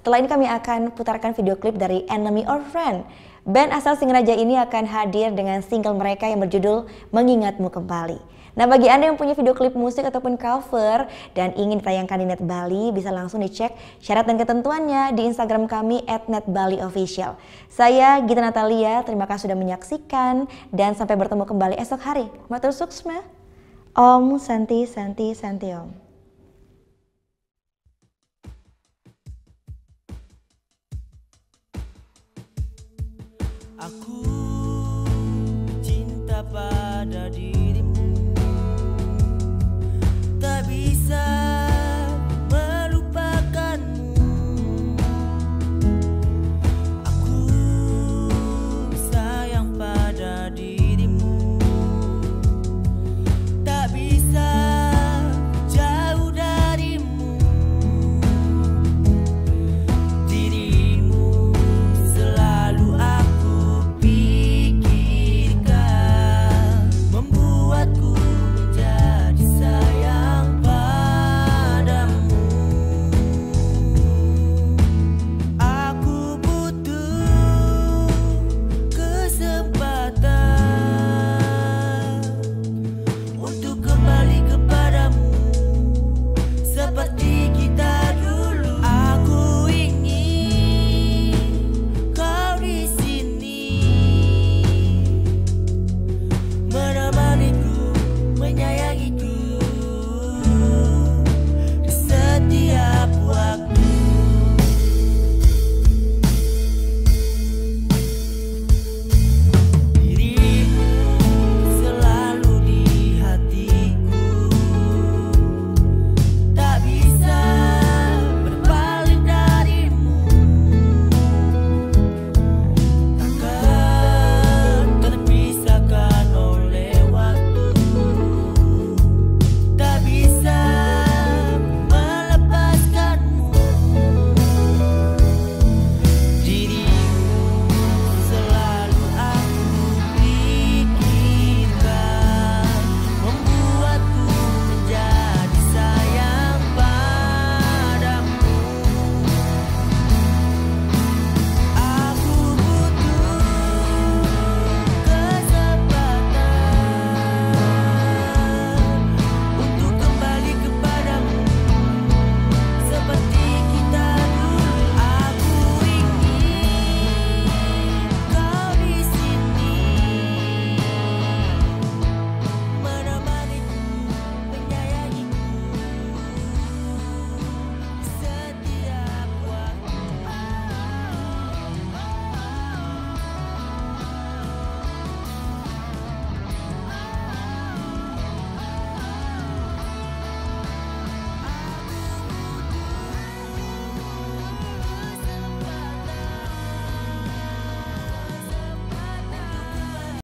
Setelah ini kami akan putarkan video klip dari Enemy or Friend. Band asal Singaraja ini akan hadir dengan single mereka yang berjudul Mengingatmu Kembali. Nah, bagi Anda yang punya video klip musik ataupun cover dan ingin ditayangkan di Net Bali, bisa langsung dicek syarat dan ketentuannya di Instagram kami @netbaliofficial. Saya Gita Natalia, terima kasih sudah menyaksikan dan sampai bertemu kembali esok hari. Matur suksma. Om Santi Santi Santi Om. Aku cinta pada dirimu.